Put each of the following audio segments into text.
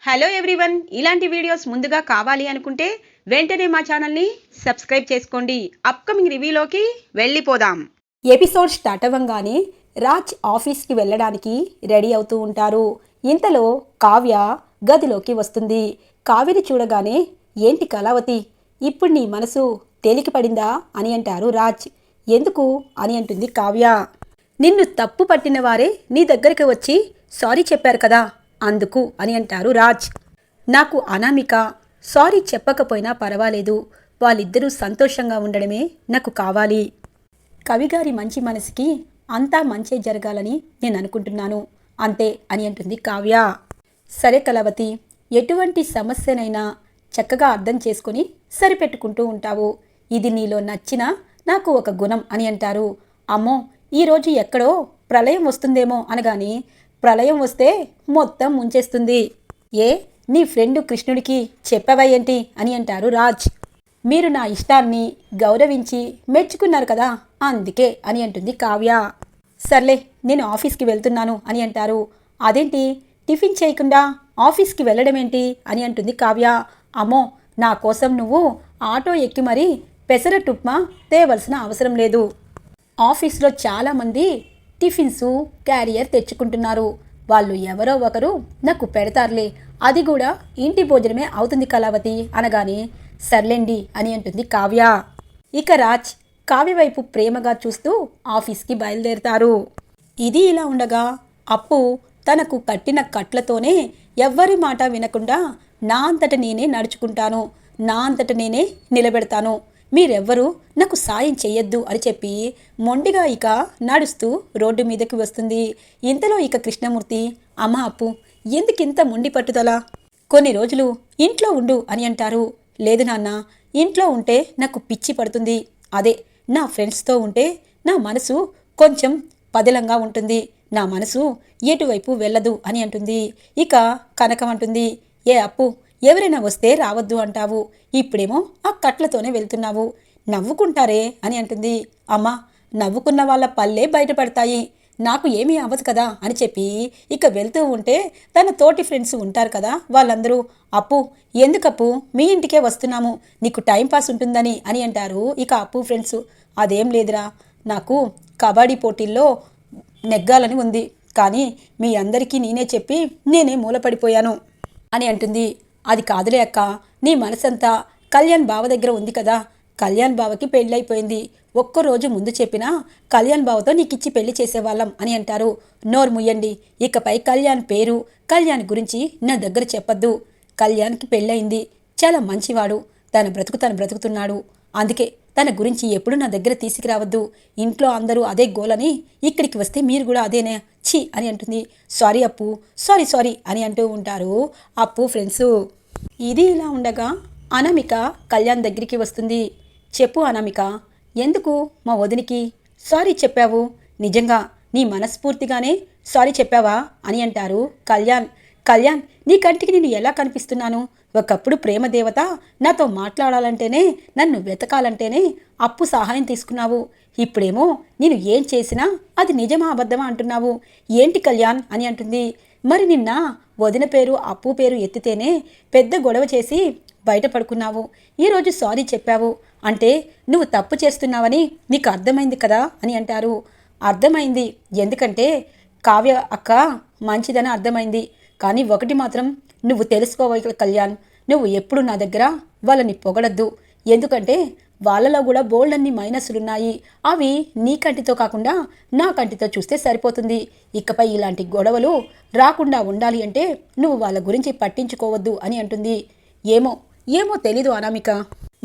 Hello everyone, ఇలాంటి videos ముందుగా కావాలి అనుకుంటే వెంటనే మా ఛానల్ని సబ్స్క్రైబ్ చేసుకోండి. అప్కమింగ్ రివ్యూలోకి వెళ్ళిపోదాం. ఎపిసోడ్ స్టార్ట్ అవ్వంగానే రాజ్ ఆఫీస్కి వెళ్ళడానికి రెడీ అవుతూ ఉంటారు. ఇంతలో కావ్య గదిలోకి వస్తుంది. కావ్యని చూడగానే, ఏంటి కళావతి, ఇప్పుడు నీ మనసు తేలిక పడిందా అని అంటారు రాజ్. ఎందుకు అని అంటుంది కావ్య. నిన్ను తప్పు పట్టిన వారే నీ దగ్గరికి వచ్చి సారీ చెప్పారు కదా, అందుకు అని అంటారు రాజ్. నాకు అనామిక సారీ చెప్పకపోయినా పర్వాలేదు, వాళ్ళిద్దరూ సంతోషంగా ఉండడమే నాకు కావాలి. కవిగారి మంచి మనసుకి అంతా మంచే జరగాలని నేను అనుకుంటున్నాను, అంతే అని అంటుంది కావ్య. సరే కళావతి, ఎటువంటి సమస్యనైనా చక్కగా అర్థం చేసుకొని సరిపెట్టుకుంటూ ఉంటావు, ఇది నీలో నచ్చిన నాకు ఒక గుణం అని అంటారు. అమ్మో, ఈరోజు ఎక్కడో ప్రళయం వస్తుందేమో అనగానే, ప్రళయం వస్తే మొత్తం ముంచేస్తుంది. ఏ, నీ ఫ్రెండ్ కృష్ణుడికి చెప్పావా ఏంటి అని అంటారు రాజ్. మీరు నా ఇష్టాన్ని గౌరవించి మెచ్చుకున్నారు కదా, అందుకే అని అంటుంది కావ్య. సర్లే, నేను ఆఫీస్కి వెళ్తున్నాను అని అంటారు. అదేంటి, టిఫిన్ చేయకుండా ఆఫీస్కి వెళ్ళడం ఏంటి అని అంటుంది కావ్య. అమ్మో, నా కోసం నువ్వు ఆటో ఎక్కి మరీ పెసరట్టు ఉప్మా తేవలసిన అవసరం లేదు. ఆఫీస్లో చాలామంది టిఫిన్స్ క్యారియర్ తెచ్చుకుంటున్నారు, వాళ్ళు ఎవరో ఒకరు నాకు పెడతారులే, అది కూడా ఇంటి భోజనమే అవుతుంది కళావతి అనగానే, సర్లేండి అని అంటుంది కావ్య. ఇక రాజ్ కావ్య వైపు ప్రేమగా చూస్తూ ఆఫీస్కి బయలుదేరుతారు. ఇది ఇలా ఉండగా అప్పు తనకు కట్టిన కట్లతోనే ఎవ్వరి మాట వినకుండా నా అంతట నేనే నడుచుకుంటాను, నా అంతట నేనే నిలబెడతాను, మీరెవ్వరూ నాకు సాయం చెయ్యొద్దు అని చెప్పి మొండిగా ఇక నడుస్తూ రోడ్డు మీదకి వస్తుంది. ఇంతలో ఇక కృష్ణమూర్తి, అమ్మ అప్పు, ఎందుకింత మొండి పట్టుదల, కొన్ని రోజులు ఇంట్లో ఉండు అని అంటారు. లేదు నాన్న, ఇంట్లో ఉంటే నాకు పిచ్చి పడుతుంది, అదే నా ఫ్రెండ్స్తో ఉంటే నా మనసు కొంచెం పదిలంగా ఉంటుంది, నా మనసు ఎటువైపు వెళ్ళదు అని అంటుంది. ఇక కనకం అంటుంది, ఏ అప్పు, ఎవరైనా వస్తే రావద్దు అంటావు, ఇప్పుడేమో ఆ కట్లతోనే వెళ్తున్నావు, నవ్వుకుంటారే అని అంటుంది. అమ్మా, నవ్వుకున్న వాళ్ళ పల్లె బయటపడతాయి, నాకు ఏమీ అవ్వదు కదా అని చెప్పి ఇక వెళ్తూ ఉంటే తన తోటి ఫ్రెండ్స్ ఉంటారు కదా, వాళ్ళందరూ, అప్పు ఎందుకప్పు మీ ఇంటికే వస్తున్నాము, నీకు టైంపాస్ ఉంటుందని అని అంటారు. ఇక అప్పు ఫ్రెండ్స్, అదేం లేదురా, నాకు కబడ్డీ పోటీల్లో నెగ్గాలని ఉంది, కానీ మీ అందరికీ నేనే చెప్పి నేనే మూలపడిపోయాను అని అంటుంది. అది కాదులే అక్క, నీ మనసంతా కళ్యాణ్ బావ దగ్గర ఉంది కదా, కళ్యాణ్ బావకి పెళ్ళైపోయింది, ఒక్కరోజు ముందు చెప్పినా కళ్యాణ్ బావతో నీకిచ్చి పెళ్లి చేసేవాళ్ళం అని అంటారు. నోరు ముయ్యండి, ఇకపై కళ్యాణ్ పేరు కళ్యాణ్ గురించి నా దగ్గర చెప్పద్దు, కళ్యాణ్కి పెళ్ళయింది, చాలా మంచివాడు, తన బ్రతుకు తను బ్రతుకుతున్నాడు, అందుకే తన గురించి ఎప్పుడు నా దగ్గర తీసుకురావద్దు, ఇంట్లో అందరూ అదే గోలని ఇక్కడికి వస్తే మీరు కూడా అదేనే, ఛీ అని అంటుంది. సారీ అప్పు, సారీ సారీ అని అంటూ ఉంటారు అప్పు ఫ్రెండ్స్. ఇది ఇలా ఉండగా అనామిక కళ్యాణ్ దగ్గరికి వస్తుంది. చెప్పు అనామిక, ఎందుకు మా వదినికి సారీ చెప్పావు, నిజంగా నీ మనస్ఫూర్తిగానే సారీ చెప్పావా అని అంటారు కళ్యాణ్. కళ్యాణ్, నీ కంటికి నేను ఎలా కనిపిస్తున్నాను, ఒకప్పుడు ప్రేమదేవత, నాతో మాట్లాడాలంటేనే నన్ను వెతకాలంటేనే అప్పు సహాయం తీసుకున్నావు, ఇప్పుడేమో నేను ఏం చేసినా అది నిజమా అబద్ధమా అంటున్నావు, ఏంటి కళ్యాణ్ అని అంటుంది. మరి నిన్న వదిన పేరు అప్పు పేరు ఎత్తితేనే పెద్ద గొడవ చేసి బయటపడుకున్నావు, ఈరోజు సారీ చెప్పావు అంటే నువ్వు తప్పు చేస్తున్నావని నీకు అర్థమైంది కదా అని అంటారు. అర్థమైంది, ఎందుకంటే కావ్య అక్క మంచిదని అర్థమైంది, కానీ ఒకటి మాత్రం నువ్వు తెలుసుకోవాలి కళ్యాణ్, నువ్వు ఎప్పుడు నా దగ్గర వాళ్ళని పొగడద్దు, ఎందుకంటే వాళ్ళలో కూడా బోల్డన్ని మైనస్లున్నాయి, అవి నీ కంటితో కాకుండా నా కంటితో చూస్తే సరిపోతుంది, ఇకపై ఇలాంటి గొడవలు రాకుండా ఉండాలి అంటే నువ్వు వాళ్ళ గురించి పట్టించుకోవద్దు అని అంటుంది. ఏమో ఏమో తెలీదు అనామిక,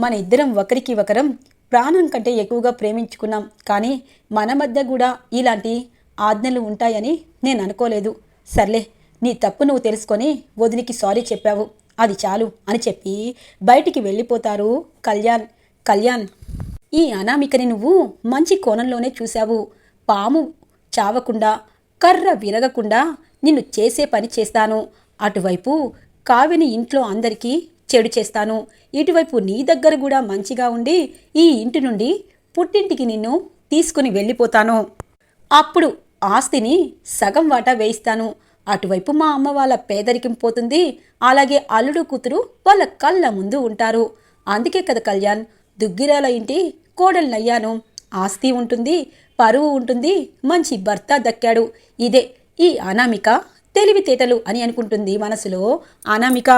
మన ఇద్దరం ఒకరికి ఒకరం ప్రాణం కంటే ఎక్కువగా ప్రేమించుకున్నాం, కానీ మన మధ్య కూడా ఇలాంటి ఆజ్ఞలు ఉంటాయని నేను అనుకోలేదు, సర్లే నీ తప్పు నువ్వు తెలుసుకొని వదినికి సారీ చెప్పావు, అది చాలు అని చెప్పి బయటికి వెళ్ళిపోతారు కళ్యాణ్. కళ్యాణ్, ఈ అనామికని నువ్వు మంచి కోణంలోనే చూశావు, పాము చావకుండా కర్ర విరగకుండా నిన్ను చేసే పని చేస్తాను, అటువైపు కావ్యని ఇంట్లో అందరికీ చెడు చేస్తాను, ఇటువైపు నీ దగ్గర కూడా మంచిగా ఉండి ఈ ఇంటి నుండి పుట్టింటికి నిన్ను తీసుకుని వెళ్ళిపోతాను, అప్పుడు ఆస్తిని సగం వాటా వేయిస్తాను, అటువైపు మా అమ్మ వాళ్ళ పేదరికం పోతుంది, అలాగే అల్లుడు కూతురు వాళ్ళ కళ్ళ ముందు ఉంటారు. అందుకే కదా కళ్యాణ్ దుగ్గిరాల ఇంటి కోడళ్ళయ్యాను. ఆస్తి ఉంటుంది, పరువు ఉంటుంది, మంచి భర్త దక్కాడు. ఇదే ఈ అనామిక తెలివితేటలు అని అనుకుంటుంది మనసులో అనామిక.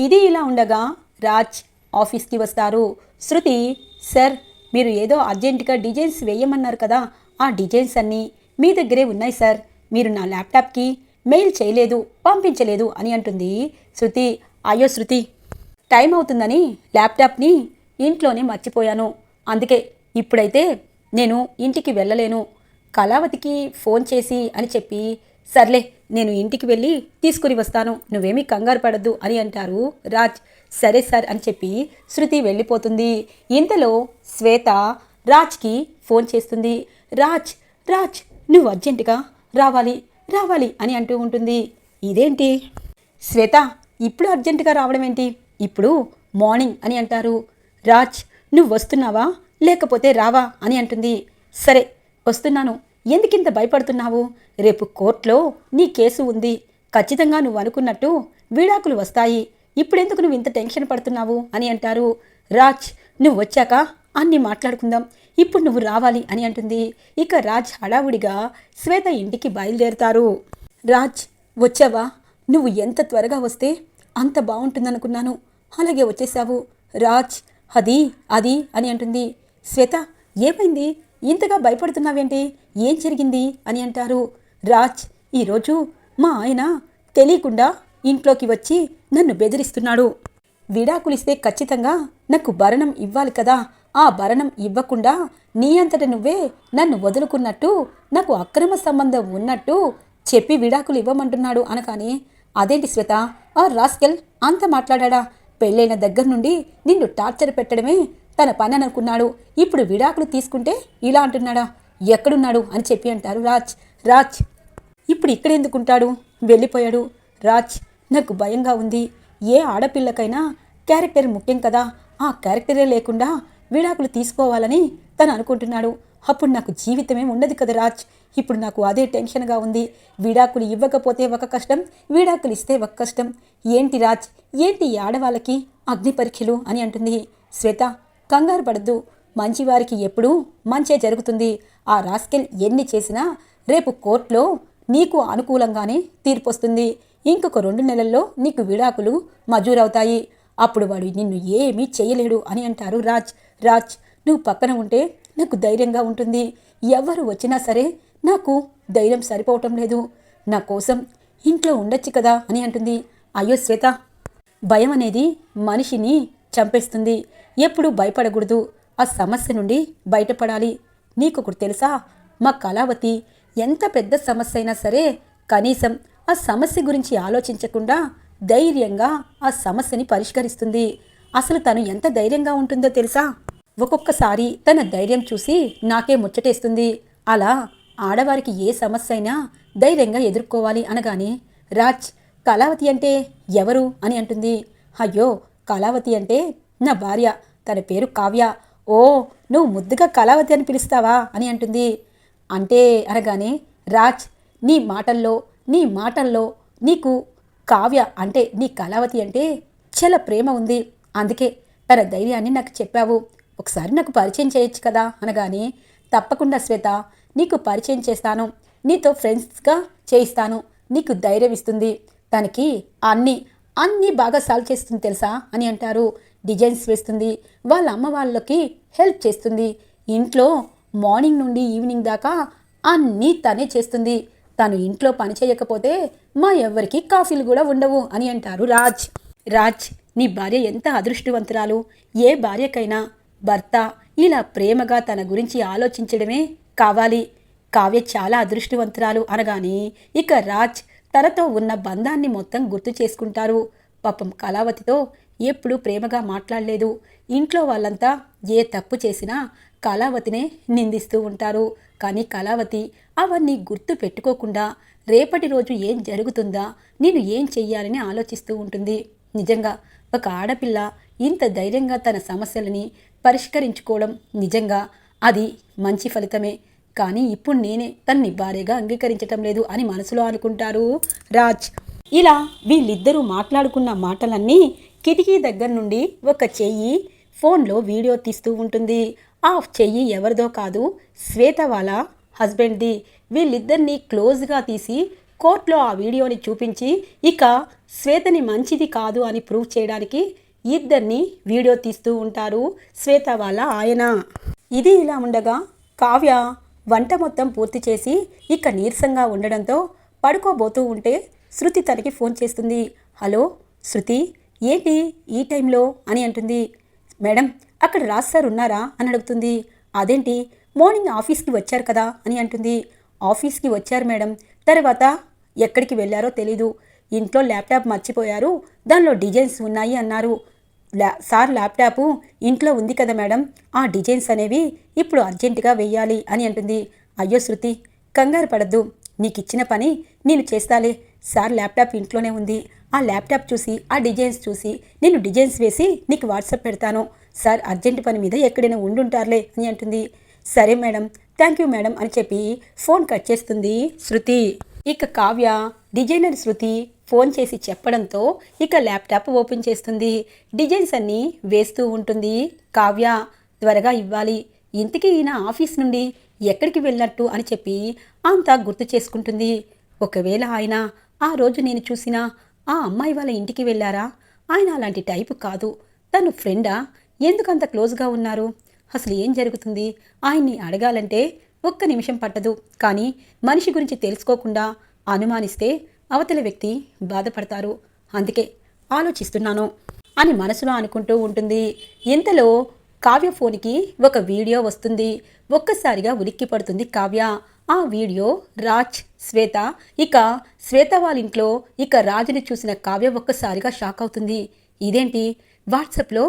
ఇది ఇలా ఉండగా రాజ్ ఆఫీస్కి వస్తారు. శృతి, సార్ మీరు ఏదో అర్జెంటుగా డిజైన్స్ వేయమన్నారు కదా, ఆ డిజైన్స్ అన్నీ మీ దగ్గరే ఉన్నాయి సార్. మీరు నా ల్యాప్టాప్కి మెయిల్ చేయలేదు, పంపించలేదు అని అంటుంది శృతి. అయ్యో శృతి, టైం అవుతుందని ల్యాప్టాప్ని ఇంట్లోనే మర్చిపోయాను. అందుకే ఇప్పుడైతే నేను ఇంటికి వెళ్ళలేను. కళావతికి ఫోన్ చేసి అని చెప్పి, సర్లే నేను ఇంటికి వెళ్ళి తీసుకుని వస్తాను, నువ్వేమీ కంగారు పడద్దు అని అంటారు రాజ్. సరే సార్ అని చెప్పి శృతి వెళ్ళిపోతుంది. ఇంతలో శ్వేత రాజ్కి ఫోన్ చేస్తుంది. రాజ్ రాజ్ నువ్వు అర్జెంటుగా రావాలి రావాలి అని అంటూ ఉంటుంది. ఇదేంటి శ్వేత ఇప్పుడు అర్జెంటుగా రావడం ఏంటి, ఇప్పుడు మార్నింగ్ అని అంటారు. రాజ్ నువ్వు వస్తున్నావా లేకపోతే రావా అని అంటుంది. సరే వస్తున్నాను, ఎందుకింత భయపడుతున్నావు? రేపు కోర్టులో నీ కేసు ఉంది, ఖచ్చితంగా నువ్వు అనుకున్నట్టు విడాకులు వస్తాయి. ఇప్పుడెందుకు నువ్వు ఇంత టెన్షన్ పడుతున్నావు అని అంటారు. రాజ్ నువ్వు వచ్చాక అన్నీ మాట్లాడుకుందాం, ఇప్పుడు నువ్వు రావాలి అని అంటుంది. ఇక రాజ్ హడావుడిగా శ్వేత ఇంటికి బయలుదేరుతారు. రాజ్ వచ్చావా? నువ్వు ఎంత త్వరగా వస్తే అంత బాగుంటుందనుకున్నాను, అలాగే వచ్చేసావు. రాజ్ అది అది అని అంటుంది. శ్వేత ఏమైంది, ఇంతగా భయపడుతున్నావేంటి, ఏం జరిగింది అని అంటారు. రాజ్ ఈరోజు మా ఆయన తెలియకుండా ఇంట్లోకి వచ్చి నన్ను బెదిరిస్తున్నాడు. విడాకులిస్తే ఖచ్చితంగా నాకు భరణం ఇవ్వాలి కదా, ఆ భరణం ఇవ్వకుండా నీ అంతట నువ్వే నన్ను వదులుకున్నట్టు, నాకు అక్రమ సంబంధం ఉన్నట్టు చెప్పి విడాకులు ఇవ్వమంటున్నాడు అనగానే, అదేంటి శ్వేత ఆ రాస్కెల్ అంత మాట్లాడా? పెళ్ళైన దగ్గర నుండి నిన్ను టార్చర్ పెట్టడమే తన పని అనుకున్నాడు, ఇప్పుడు విడాకులు తీసుకుంటే ఇలా అంటున్నాడా? ఎక్కడున్నాడు అని చెప్పి అంటారు రాజ్. రాజ్ ఇప్పుడు ఇక్కడెందుకుంటాడు, వెళ్ళిపోయాడు. రాజ్ నాకు భయంగా ఉంది. ఏ ఆడపిల్లకైనా క్యారెక్టర్ ముఖ్యం కదా, ఆ క్యారెక్టరే లేకుండా విడాకులు తీసుకోవాలని తను అనుకుంటున్నాడు. అప్పుడు నాకు జీవితమే ఉండదు కదా రాజ్, ఇప్పుడు నాకు అదే టెన్షన్గా ఉంది. విడాకులు ఇవ్వకపోతే ఒక కష్టం, విడాకులు ఇస్తే ఒక కష్టం. ఏంటి రాజ్, ఏంటి ఈ ఆడవాళ్ళకి అగ్ని పరీక్షలు అని అంటుంది. శ్వేత కంగారు పడద్దు, మంచివారికి ఎప్పుడూ మంచే జరుగుతుంది. ఆ రాస్కెల్ ఎన్ని చేసినా రేపు కోర్టులో నీకు అనుకూలంగానే తీర్పు వస్తుంది. ఇంకొక 2 నెలల్లో నీకు విడాకులు మంజూరవుతాయి. అప్పుడు వాడు నిన్ను ఏమీ చేయలేడు అని అంటారు రాజ్. రాజ్ నువ్వు పక్కన ఉంటే నాకు ధైర్యంగా ఉంటుంది, ఎవరు వచ్చినా సరే నాకు ధైర్యం సరిపోవటం లేదు, నా కోసం ఇంట్లో ఉండొచ్చు కదా అని అంటుంది. అయ్యో శ్వేత, భయం అనేది మనిషిని చంపేస్తుంది, ఎప్పుడూ భయపడకూడదు, ఆ సమస్య నుండి బయటపడాలి. నీకొకటి తెలుసా, మా కళావతి ఎంత పెద్ద సమస్య అయినా సరే కనీసం ఆ సమస్య గురించి ఆలోచించకుండా ధైర్యంగా ఆ సమస్యని పరిష్కరిస్తుంది. అసలు తను ఎంత ధైర్యంగా ఉంటుందో తెలుసా, ఒక్కొక్కసారి తన ధైర్యం చూసి నాకే ముచ్చటేస్తుంది. అలా ఆడవారికి ఏ సమస్య అయినా ధైర్యంగా ఎదుర్కోవాలి అనగానే, రాజ్ కళావతి అంటే ఎవరు అని అంటుంది. అయ్యో కళావతి అంటే నా భార్య, తన పేరు కావ్య. ఓ నువ్వు ముద్దుగా కళావతి అని పిలుస్తావా అని అంటుంది. అంటే అనగానే, రాజ్ నీ మాటల్లో నీకు కావ్య అంటే, నీ కళావతి అంటే చాలా ప్రేమ ఉంది, అందుకే తన ధైర్యాన్ని నాకు చెప్పావు, ఒకసారి నాకు పరిచయం చేయొచ్చు కదా అనగానే, తప్పకుండా శ్వేత నీకు పరిచయం చేస్తాను, నీతో ఫ్రెండ్స్గా చేయిస్తాను, నీకు ధైర్యం ఇస్తుంది, తనకి అన్నీ బాగా సాల్వ్ చేస్తుంది తెలుసా అని అంటారు. డిజైన్స్ వేస్తుంది, వాళ్ళ అమ్మ వాళ్ళకి హెల్ప్ చేస్తుంది, ఇంట్లో మార్నింగ్ నుండి ఈవినింగ్ దాకా అన్నీ తనే చేస్తుంది, తను ఇంట్లో పని చేయకపోతే మా ఎవ్వరికి కాఫీలు కూడా ఉండవు అని అంటారు రాజ్. రాజ్ నీ భార్య ఎంత అదృష్టవంతురాలు, ఏ భార్యకైనా భర్త ఇలా ప్రేమగా తన గురించి ఆలోచించడమే కావాలి, కావ్య చాలా అదృష్టవంతురాలు అనగానే, ఇక రాజ్ తనతో ఉన్న బంధాన్ని మొత్తం గుర్తు చేసుకుంటారు. పాపం కళావతితో ఎప్పుడూ ప్రేమగా మాట్లాడలేదు, ఇంట్లో వాళ్ళంతా ఏ తప్పు చేసినా కళావతినే నిందిస్తూ ఉంటారు. కానీ కళావతి అవన్నీ గుర్తు పెట్టుకోకుండా రేపటి రోజు ఏం జరుగుతుందా, నేను ఏం చెయ్యాలని ఆలోచిస్తూ ఉంటుంది. నిజంగా ఒక ఆడపిల్ల ఇంత ధైర్యంగా తన సమస్యలని పరిష్కరించుకోవడం నిజంగా అది మంచి ఫలితమే. కానీ ఇప్పుడు నేనే తన్ని భార్యగా అంగీకరించటం లేదు అని మనసులో అనుకుంటారు రాజ్. ఇలా వీళ్ళిద్దరూ మాట్లాడుకున్న మాటలన్నీ కిటికీ దగ్గర నుండి ఒక చెయ్యి ఫోన్లో వీడియో తీస్తూ ఉంటుంది. ఆ చెయ్యి ఎవరిదో కాదు, శ్వేత వాళ్ళ హస్బెండ్ది. వీళ్ళిద్దరినీ క్లోజ్గా తీసి కోర్టులో ఆ వీడియోని చూపించి ఇక శ్వేతని మంచిది కాదు అని ప్రూవ్ చేయడానికి ఇద్దరిని వీడియో తీస్తూ ఉంటారు శ్వేత వాళ్ళ ఆయన. ఇది ఇలా ఉండగా కావ్య వంట మొత్తం పూర్తి చేసి ఇక నీరసంగా ఉండడంతో పడుకోబోతూ ఉంటే శృతి తనకి ఫోన్ చేస్తుంది. హలో శృతి, ఏంటి ఈ టైంలో అని అంటుంది. మేడం, అక్కడ రాజ్ సార్ ఉన్నారా అని అడుగుతుంది. అదేంటి, మార్నింగ్ ఆఫీస్కి వచ్చారు కదా అని అంటుంది. ఆఫీస్కి వచ్చారు మేడం, తర్వాత ఎక్కడికి వెళ్ళారో తెలీదు. ఇంట్లో ల్యాప్టాప్ మర్చిపోయారు, దానిలో డిజైన్స్ ఉన్నాయి అన్నారు. సార్ ల్యాప్టాపు ఇంట్లో ఉంది కదా మేడం, ఆ డిజైన్స్ అనేవి ఇప్పుడు అర్జెంటుగా వెయ్యాలి అని అంటుంది. అయ్యో శృతి, కంగారు పడద్దు, నీకు ఇచ్చిన పని నేను చేస్తాలే. సార్ ల్యాప్టాప్ ఇంట్లోనే ఉంది, ఆ ల్యాప్టాప్ చూసి ఆ డిజైన్స్ చూసి నేను డిజైన్స్ వేసి నీకు వాట్సాప్ పెడతాను. సార్ అర్జెంట్ పని మీద ఎక్కడైనా ఉండుంటారులే అని అంటుంది. సరే మేడం, థ్యాంక్ యూ మేడం అని చెప్పి ఫోన్ కట్ చేస్తుంది శృతి. ఇక కావ్య డిజైనర్ శృతి ఫోన్ చేసి చెప్పడంతో ఇక ల్యాప్టాప్ ఓపెన్ చేస్తుంది. డిజైన్స్ అన్నీ వేస్తూ ఉంటుంది కావ్య. త్వరగా ఇవ్వాలి, ఇంతకీ ఈయన ఆఫీస్ నుండి ఎక్కడికి వెళ్ళినట్టు అని చెప్పి అంతా గుర్తు చేసుకుంటుంది. ఒకవేళ ఆయన ఆ రోజు నేను చూసిన ఆ అమ్మాయి వాళ్ళ ఇంటికి వెళ్ళారా? ఆయన అలాంటి టైపు కాదు, తను ఫ్రెండా? ఎందుకంత క్లోజ్గా ఉన్నారు? అసలు ఏం జరుగుతుంది? ఆయన్ని అడగాలంటే ఒక్క నిమిషం పట్టదు, కానీ మనిషి గురించి తెలుసుకోకుండా అనుమానిస్తే అవతల వ్యక్తి బాధపడతారు. అందుకే ఆలోచిస్తున్నాను అని మనసులో అనుకుంటూ ఉంటుంది. ఇంతలో కావ్య ఫోన్కి ఒక వీడియో వస్తుంది. ఒక్కసారిగా ఉలిక్కి పడుతుంది కావ్య. ఆ వీడియో రాజ్, శ్వేత. ఇక శ్వేత వాళ్ళ ఇంట్లో ఇక రాజుని చూసిన కావ్య ఒక్కసారిగా షాక్ అవుతుంది. ఇదేంటి, వాట్సాప్లో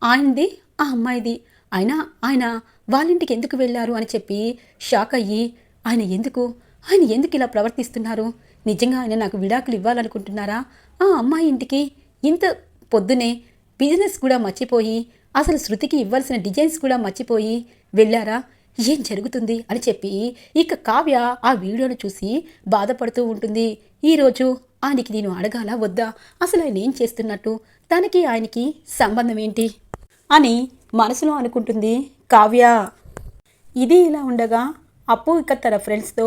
ఆయనది ఆ అమ్మాయిది, ఆయన వాళ్ళింటికి ఎందుకు వెళ్ళారు అని చెప్పి షాక్ అయ్యి ఆయన ఎందుకు ఇలా ప్రవర్తిస్తున్నారు? నిజంగా ఆయన నాకు విడాకులు ఇవ్వాలనుకుంటున్నారా? ఆ అమ్మాయి ఇంటికి ఇంత పొద్దునే బిజినెస్ కూడా మర్చిపోయి, అసలు శృతికి ఇవ్వాల్సిన డిజైన్స్ కూడా మర్చిపోయి వెళ్ళారా? ఏం జరుగుతుంది అని చెప్పి ఇక కావ్య ఆ వీడియోను చూసి బాధపడుతూ ఉంటుంది. ఈరోజు ఆయనకి నేను అడగాలా వద్దా? అసలు ఆయన ఏం చేస్తున్నట్టు, తనకి ఆయనకి సంబంధం ఏంటి అని మనసులో అనుకుంటుంది కావ్య. ఇది ఇలా ఉండగా అప్పు ఇక తన ఫ్రెండ్స్తో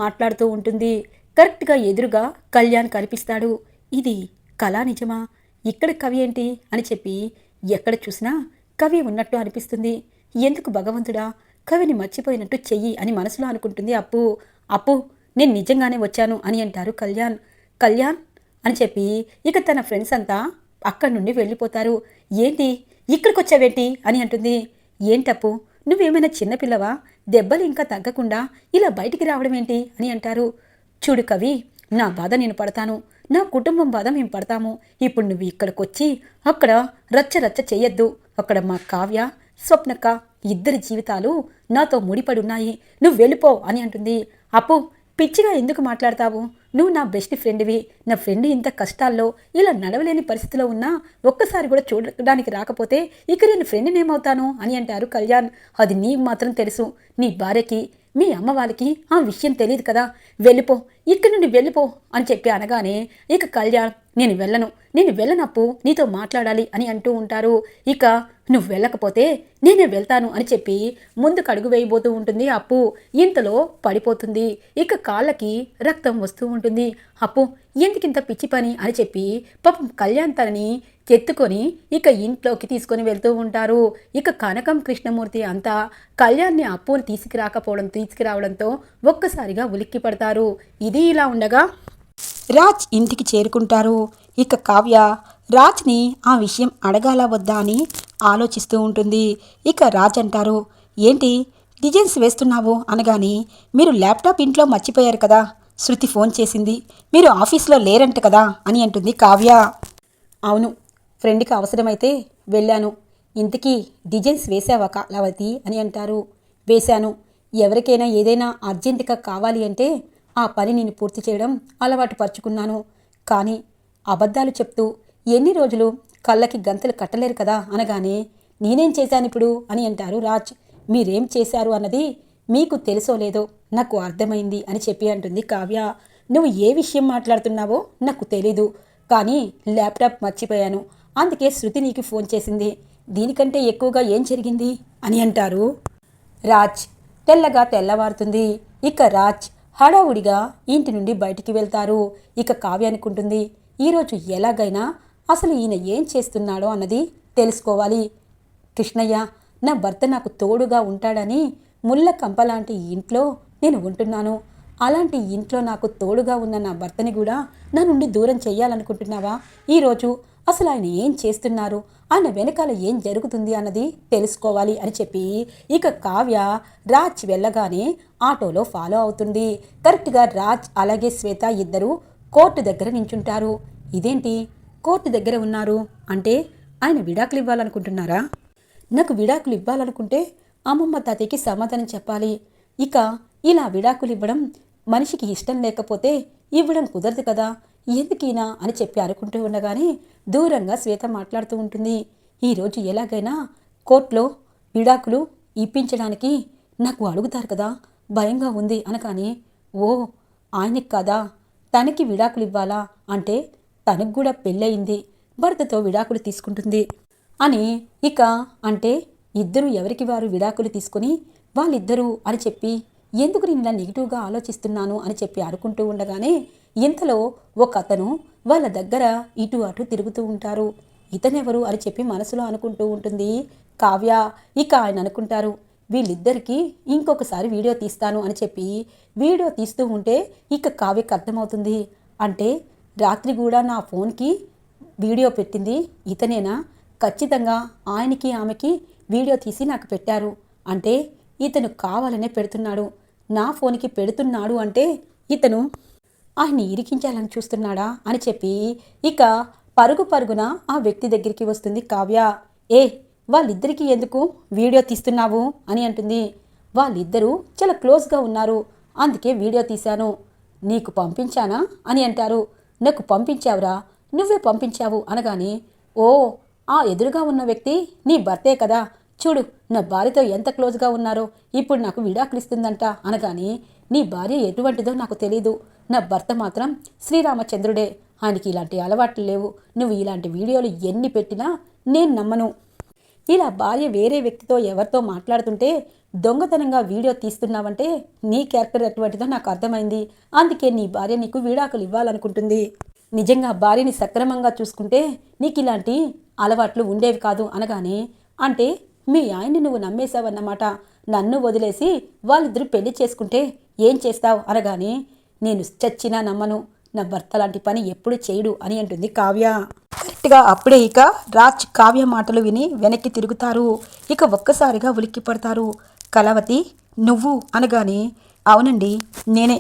మాట్లాడుతూ ఉంటుంది. కరెక్ట్గా ఎదురుగా కళ్యాణ్ కనిపిస్తాడు. ఇది కళా నిజమా? ఇక్కడ కవి ఏంటి అని చెప్పి ఎక్కడ చూసినా కవి ఉన్నట్టు అనిపిస్తుంది. ఎందుకు భగవంతుడా కవిని మర్చిపోయినట్టు చెయ్యి అని మనసులో అనుకుంటుంది అప్పు. నేను నిజంగానే వచ్చాను అని అంటారు కళ్యాణ్ అని చెప్పి ఇక తన ఫ్రెండ్స్ అంతా అక్కడి నుండి వెళ్ళిపోతారు. ఏంటి ఇక్కడికి వచ్చావేంటి అని అంటుంది. ఏంటప్పు, నువ్వేమైనా చిన్నపిల్లవా? దెబ్బలు ఇంకా తగ్గకుండా ఇలా బయటికి రావడం ఏంటి అని అంటారు. చూడు కవి, నా బాధ నేను పడతాను, నా కుటుంబం బాధ మేము పడతాము. ఇప్పుడు నువ్వు ఇక్కడికి వచ్చి అక్కడ రచ్చ చెయ్యొద్దు. అక్కడ మా కావ్య, స్వప్నక్క ఇద్దరి జీవితాలు నాతో ముడిపడున్నాయి, నువ్వు వెళ్ళిపో అని అంటుంది. అప్పు, పిచ్చిగా ఎందుకు మాట్లాడతావు? నువ్వు నా బెస్ట్ ఫ్రెండ్వి. నా ఫ్రెండ్ ఇంత కష్టాల్లో ఇలా నడవలేని పరిస్థితిలో ఉన్నా ఒక్కసారి కూడా చూడడానికి రాకపోతే ఇక నేను ఫ్రెండ్ని ఏమవుతాను అని అంటారు కళ్యాణ్. అది నీకు మాత్రం తెలుసు, నీ భార్యకి మీ అమ్మ వాళ్ళకి ఆ విషయం తెలియదు కదా. వెళ్ళిపో, ఇక్కడి నుండి వెళ్ళిపో అని చెప్పి అనగానే ఇక కళ్యాణ్ నేను వెళ్ళనప్పు, నీతో మాట్లాడాలి అని అంటూ ఉంటారు. ఇక నువ్వు వెళ్ళకపోతే నేనే వెళ్తాను అని చెప్పి ముందుకు అడుగు వేయబోతూ ఉంటుంది అప్పు. ఇంతలో పడిపోతుంది. ఇక కాళ్ళకి రక్తం వస్తూ ఉంటుంది. అప్పు, ఎందుకింత పిచ్చి పని అని చెప్పి పాపం కళ్యాణ్ తనని ఎత్తుకొని ఇక ఇంట్లోకి తీసుకొని వెళ్తూ ఉంటారు. ఇక కనకం కృష్ణమూర్తి అంతా కళ్యాణ్ని అప్పుని తీసుకురావడంతో ఒక్కసారిగా ఉలిక్కి పడతారు. ఇది ఇలా ఉండగా రాజ్ ఇంటికి చేరుకుంటారు. ఇక కావ్య రాజ్ని ఆ విషయం అడగాలా వద్దా అని ఆలోచిస్తూ ఉంటుంది. ఇక రాజ్ అంటారు, ఏంటి డిజైన్స్ వేస్తున్నావు అనగానే, మీరు ల్యాప్టాప్ ఇంట్లో మర్చిపోయారు కదా, శృతి ఫోన్ చేసింది, మీరు ఆఫీస్లో లేరంట కదా అని అంటుంది కావ్య. అవును, ఫ్రెండ్కి అవసరమైతే వెళ్ళాను. ఇంతకీ డిజైన్స్ వేసావా కళావతి అని అంటారు. వేశాను. ఎవరికైనా ఏదైనా అర్జెంటుగా కావాలి అంటే ఆ పని నేను పూర్తి చేయడం అలవాటు పరుచుకున్నాను. కానీ అబద్ధాలు చెప్తూ ఎన్ని రోజులు కళ్ళకి గంతలు కట్టలేరు కదా అనగానే, నేనేం చేశాను ఇప్పుడు అని అంటారు రాజ్. మీరేం చేశారు అన్నది మీకు తెలుసో లేదో నాకు అర్థమైంది అని చెప్పి అంటుంది కావ్య. నువ్వు ఏ విషయం మాట్లాడుతున్నావో నాకు తెలీదు, కానీ ల్యాప్టాప్ మర్చిపోయాను, అందుకే శృతి నీకు ఫోన్ చేసింది. దీనికంటే ఎక్కువగా ఏం జరిగింది అని అంటారు రాజ్. తెల్లగా తెల్లవారుతుంది. ఇక రాజ్ హడావుడిగా ఇంటి నుండి బయటికి వెళ్తారు. ఇక కావ్య అనుకుంటుంది, ఈరోజు ఎలాగైనా అసలు ఈయన ఏం చేస్తున్నాడో అన్నది తెలుసుకోవాలి. కృష్ణయ్య నా భర్త నాకు తోడుగా ఉంటాడని ముళ్ళ కంపలాంటి ఇంట్లో నేను ఉంటున్నాను. అలాంటి ఇంట్లో నాకు తోడుగా ఉన్న నా భర్తని కూడా నా నుండి దూరం చెయ్యాలనుకుంటున్నావా? ఈరోజు అసలు ఆయన ఏం చేస్తున్నారు, ఆయన వెనకాల ఏం జరుగుతుంది అన్నది తెలుసుకోవాలి అని చెప్పి ఇక కావ్య రాజ్ వెళ్ళగానే ఆటోలో ఫాలో అవుతుంది. కరెక్ట్గా రాజ్ అలాగే శ్వేత ఇద్దరు కోర్టు దగ్గర నించుంటారు. ఇదేంటి కోర్టు దగ్గర ఉన్నారు అంటే ఆయన విడాకులు ఇవ్వాలనుకుంటున్నారా? నాకు విడాకులు ఇవ్వాలనుకుంటే అమ్మమ్మ తాతయ్యకి సమాధానం చెప్పాలి. ఇక ఇలా విడాకులు ఇవ్వడం మనిషికి ఇష్టం లేకపోతే ఇవ్వడం కుదరదు కదా, ఎందుకీనా అని చెప్పి అనుకుంటూ ఉండగానే దూరంగా శ్వేత మాట్లాడుతూ ఉంటుంది. ఈరోజు ఎలాగైనా కోర్టులో విడాకులు ఇప్పించడానికి నాకు అడుగుతారు కదా, భయంగా ఉంది అనగానే, ఓ ఆయనకి కదా తనకి విడాకులు ఇవ్వాలా అంటే తనకు కూడా పెళ్ళయింది, భర్తతో విడాకులు తీసుకుంటుంది అని ఇక అంటే ఇద్దరు ఎవరికి వారు విడాకులు తీసుకుని వాళ్ళిద్దరూ అని చెప్పి ఎందుకు నేను ఇలా నెగిటివ్గా ఆలోచిస్తున్నాను అని చెప్పి అనుకుంటూ ఉండగానే ఇంతలో ఒక అతను వాళ్ళ దగ్గర ఇటు అటు తిరుగుతూ ఉంటారు. ఇతనెవరు అని చెప్పి మనసులో అనుకుంటూ ఉంటుంది కావ్య. ఇక ఆయన అనుకుంటారు, వీళ్ళిద్దరికీ ఇంకొకసారి వీడియో తీస్తాను అని చెప్పి వీడియో తీస్తూ ఉంటే ఇక కావ్యకు అర్థమవుతుంది, అంటే రాత్రి కూడా నా ఫోన్కి వీడియో పెట్టింది ఇతనేనా, ఖచ్చితంగా ఆయనకి ఆమెకి వీడియో తీసి నాకు పెట్టారు, అంటే ఇతను కావాలనే పెడుతున్నాడు, నా ఫోన్కి పెడుతున్నాడు అంటే ఇతను ఆయన్ని ఇరికించాలని చూస్తున్నాడా అని చెప్పి ఇక పరుగు పరుగున ఆ వ్యక్తి దగ్గరికి వస్తుంది కావ్య. ఏ వాళ్ళిద్దరికీ ఎందుకు వీడియో తీస్తున్నావు అని అంటుంది. వాళ్ళిద్దరూ చాలా క్లోజ్గా ఉన్నారు, అందుకే వీడియో తీశాను. నీకు పంపించానా అని అంటారు. నాకు పంపించావురా, నువ్వే పంపించావు అనగానే, ఓ ఆ ఎదురుగా ఉన్న వ్యక్తి నీ భర్తే కదా, చూడు నా భార్యతో ఎంత క్లోజ్గా ఉన్నారో, ఇప్పుడు నాకు విడాకులు ఇస్తుందంట అనగానే, నీ భార్య ఎటువంటిదో నాకు తెలీదు, నా భర్త మాత్రం శ్రీరామచంద్రుడే, ఆయనకి ఇలాంటి అలవాట్లు లేవు, నువ్వు ఇలాంటి వీడియోలు ఎన్ని పెట్టినా నేను నమ్మను. ఇలా భార్య వేరే వ్యక్తితో ఎవరితో మాట్లాడుతుంటే దొంగతనంగా వీడియో తీస్తున్నావంటే నీ క్యారెక్టర్ ఎటువంటిదో నాకు అర్థమైంది, అందుకే నీ భార్య నీకు విడాకులు ఇవ్వాలనుకుంటుంది. నిజంగా భార్యని సక్రమంగా చూసుకుంటే నీకు ఇలాంటి అలవాట్లు ఉండేవి కాదు అనగానే, అంటే మీ ఆయన్ని నువ్వు నమ్మేశావన్నమాట, నన్ను వదిలేసి వాళ్ళిద్దరూ పెళ్లి చేసుకుంటే ఏం చేస్తావు అనగానే, నేను చచ్చినా నమ్మను, నా భర్త లాంటి పని ఎప్పుడు చేయడు అని అంటుంది కావ్య. కరెక్ట్గా అప్పుడే ఇక రాజ్ కావ్య మాటలు విని వెనక్కి తిరుగుతారు. ఇక ఒక్కసారిగా ఉలిక్కి పడతారు. కళావతి నువ్వు అనగానే, అవునండి నేనే,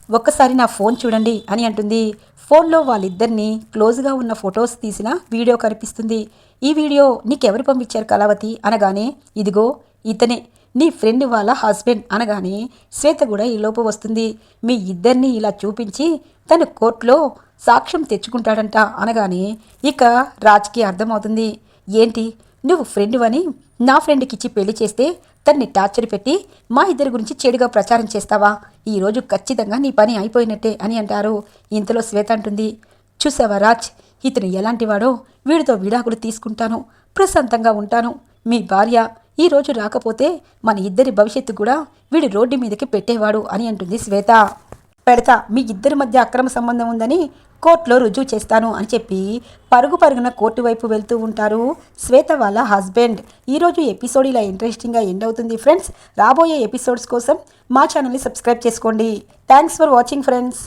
ఒక్కసారి నా ఫోన్ చూడండి అని అంటుంది. ఫోన్లో వాళ్ళిద్దరినీ క్లోజ్గా ఉన్న ఫొటోస్ తీసిన వీడియో కనిపిస్తుంది. ఈ వీడియో నీకెవరు పంపించారు కళావతి అనగానే, ఇదిగో ఇతనే నీ ఫ్రెండ్ వాళ్ళ హస్బెండ్ అనగానే శ్వేత కూడా ఈలోపు వస్తుంది. మీ ఇద్దరిని ఇలా చూపించి తను కోర్టులో సాక్ష్యం తెచ్చుకుంటాడంట అనగానే ఇక రాజ్కి అర్థమవుతుంది, ఏంటి నువ్వు ఫ్రెండ్ అని నా ఫ్రెండ్కి ఇచ్చి పెళ్లి చేస్తే తన్ని టార్చర్ పెట్టి మా ఇద్దరి గురించి చెడుగా ప్రచారం చేస్తావా, ఈరోజు ఖచ్చితంగా నీ పని అయిపోయినట్టే అని అంటారు. ఇంతలో శ్వేత అంటుంది, చూసావా రాజ్, ఇతను ఎలాంటివాడో, వీడితో విడాకులు తీసుకుంటాను, ప్రశాంతంగా ఉంటాను, మీ భార్య ఈరోజు రాకపోతే మన ఇద్దరి భవిష్యత్తు కూడా వీడి రోడ్డు మీదకి పెట్టేవాడు అని అంటుంది శ్వేత. పెడతా, మీ ఇద్దరి మధ్య అక్రమ సంబంధం ఉందని కోర్టులో రుజువు చేస్తాను అని చెప్పి పరుగున కోర్టు వైపు వెళ్తూ ఉంటారు శ్వేత వాళ్ళ హస్బెండ్. ఈరోజు ఎపిసోడ్ ఇలా ఇంట్రెస్టింగ్గా ఎండ్ అవుతుంది ఫ్రెండ్స్. రాబోయే ఎపిసోడ్స్ కోసం మా ఛానల్ని సబ్స్క్రైబ్ చేసుకోండి. Thanks for watching friends.